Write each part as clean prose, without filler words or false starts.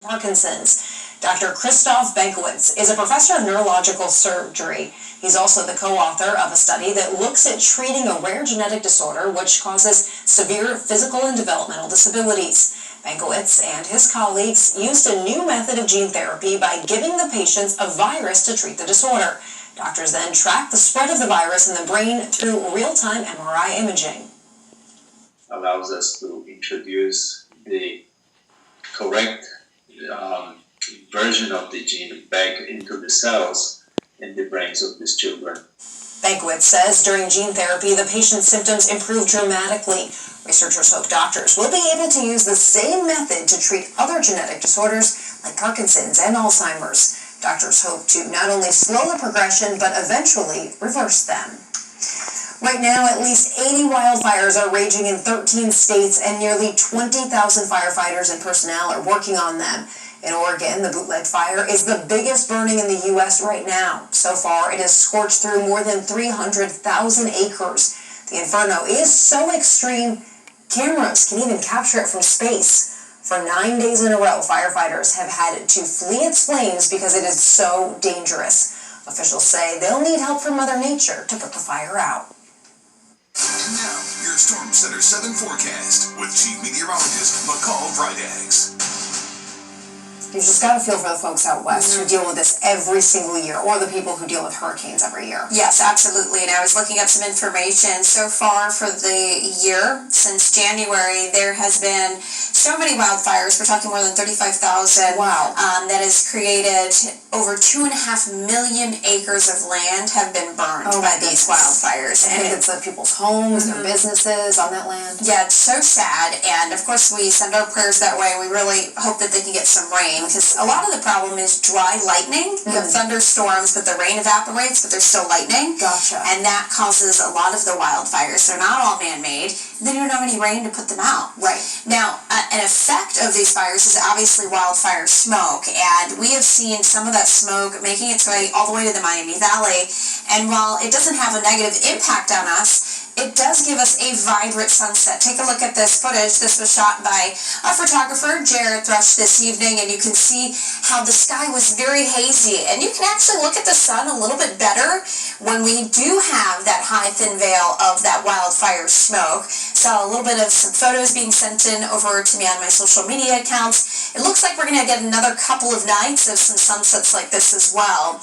Parkinson's. Dr. Christoph Benkowitz is a professor of neurological surgery. He's also the co-author of a study that looks at treating a rare genetic disorder which causes severe physical and developmental disabilities. Benkowitz and his colleagues used a new method of gene therapy by giving the patients a virus to treat the disorder. Doctors then track the spread of the virus in the brain through real-time MRI imaging. Allows us to introduce the correct version of the gene back into the cells in the brains of these children. Benkowitz says during gene therapy, the patient's symptoms improve dramatically. Researchers hope doctors will be able to use the same method to treat other genetic disorders like Parkinson's and Alzheimer's. Doctors hope to not only slow the progression, but eventually reverse them. Right now, at least 80 wildfires are raging in 13 states, and nearly 20,000 firefighters and personnel are working on them. In Oregon, the bootleg fire is the biggest burning in the U.S. right now. So far, it has scorched through more than 300,000 acres. The inferno is so extreme, cameras can even capture it from space. For 9 days in a row, firefighters have had to flee its flames because it is so dangerous. Officials say they'll need help from Mother Nature to put the fire out. And now, your Storm Center 7 forecast with Chief Meteorologist McCall Vrydaghs. You've just got to feel for the folks out west who deal with this every single year, or the people who deal with hurricanes every year. Yes, absolutely. And I was looking up some information. So far for the year, since January, there has been so many wildfires. We're talking more than 35,000. Wow. That has created over 2.5 million acres of land have been burned by these wildfires. I think it's people's homes, their businesses on that land. Yeah, it's so sad. And of course, we send our prayers that way. We really hope that they can get some rain, because a lot of the problem is dry lightning. You have thunderstorms, but the rain evaporates, but there's still lightning. Gotcha. And that causes a lot of the wildfires. They're not all man-made. Then you don't have any rain to put them out. Right. Now, an effect of these fires is obviously wildfire smoke, and we have seen some of that smoke making its way all the way to the Miami Valley. And while it doesn't have a negative impact on us, it does give us a vibrant sunset. Take a look at this footage. This was shot by a photographer, Jared Thrush, this evening, and you can see how the sky was very hazy. And you can actually look at the sun a little bit better when we do have that high, thin veil of that wildfire smoke. Saw a little bit of some photos being sent in over to me on my social media accounts. It looks like we're going to get another couple of nights of some sunsets like this as well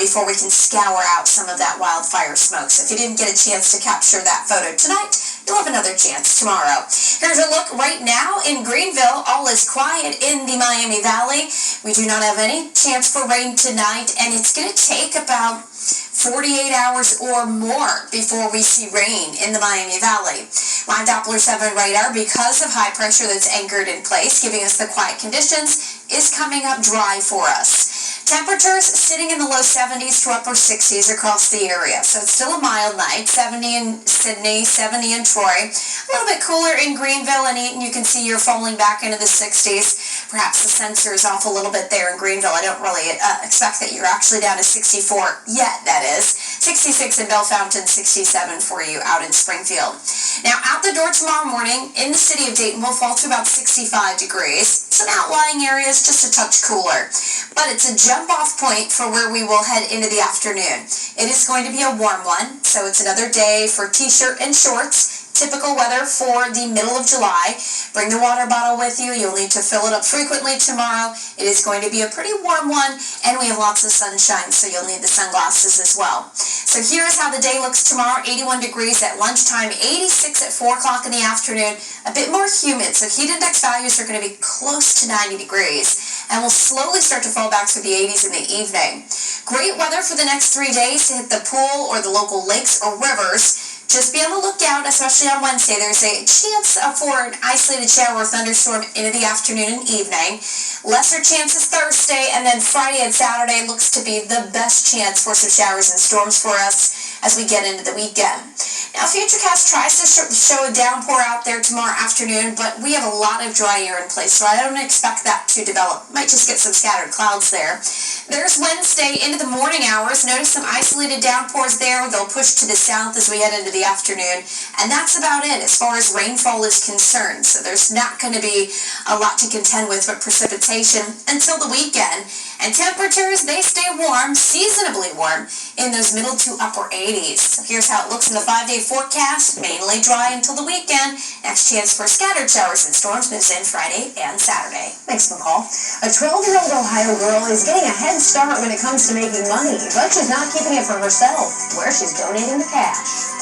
before we can scour out some of that wildfire smoke. So if you didn't get a chance to capture that photo tonight, you'll have another chance tomorrow. Here's a look right now in Greenville. All is quiet in the Miami Valley. We do not have any chance for rain tonight, and it's going to take about 48 hours or more before we see rain in the Miami Valley. Live Doppler 7 radar, because of high pressure that's anchored in place, giving us the quiet conditions, is coming up dry for us. Temperatures sitting in the low 70s to upper 60s across the area. So it's still a mild night. 70 in Sydney, 70 in Troy. A little bit cooler in Greenville and Eaton. You can see you're falling back into the 60s. Perhaps the sensor is off a little bit there in Greenville. I don't really expect that you're actually down to 64 yet, that is. 66 in Bellefontaine, 67 for you out in Springfield. Now, out the door tomorrow morning in the city of Dayton, we'll fall to about 65 degrees. Some outlying areas just a touch cooler. But it's a jump-off point for where we will head into the afternoon. It is going to be a warm one, so it's another day for t-shirt and shorts. Typical weather for the middle of July. Bring the water bottle with you. You'll need to fill it up frequently tomorrow. It is going to be a pretty warm one, and we have lots of sunshine, so you'll need the sunglasses as well. So here is how the day looks tomorrow. 81 degrees at lunchtime, 86 at 4 o'clock in the afternoon. A bit more humid, so heat index values are going to be close to 90 degrees, and we'll slowly start to fall back to the 80s in the evening. Great weather for the next 3 days to hit the pool or the local lakes or rivers. Just be on the lookout, especially on Wednesday. There's a chance for an isolated shower or thunderstorm into the afternoon and evening. Lesser chances Thursday, and then Friday and Saturday looks to be the best chance for some showers and storms for us as we get into the weekend. Now, Futurecast tries to show a downpour out there tomorrow afternoon, but we have a lot of dry air in place, so I don't expect that to develop. Might just get some scattered clouds there. There's Wednesday into the morning hours. Notice some isolated downpours there. They'll push to the south as we head into the afternoon, and that's about it as far as rainfall is concerned. So there's not going to be a lot to contend with precipitation until the weekend. And temperatures, they stay warm, seasonably warm, in those middle to upper 80s. So here's how it looks in the 5-day forecast. Mainly dry until the weekend. Next chance for scattered showers and storms moves in Friday and Saturday. Thanks, McCall. A 12-year-old Ohio girl is getting a head start when it comes to making money, but she's not keeping it for herself, where she's donating the cash.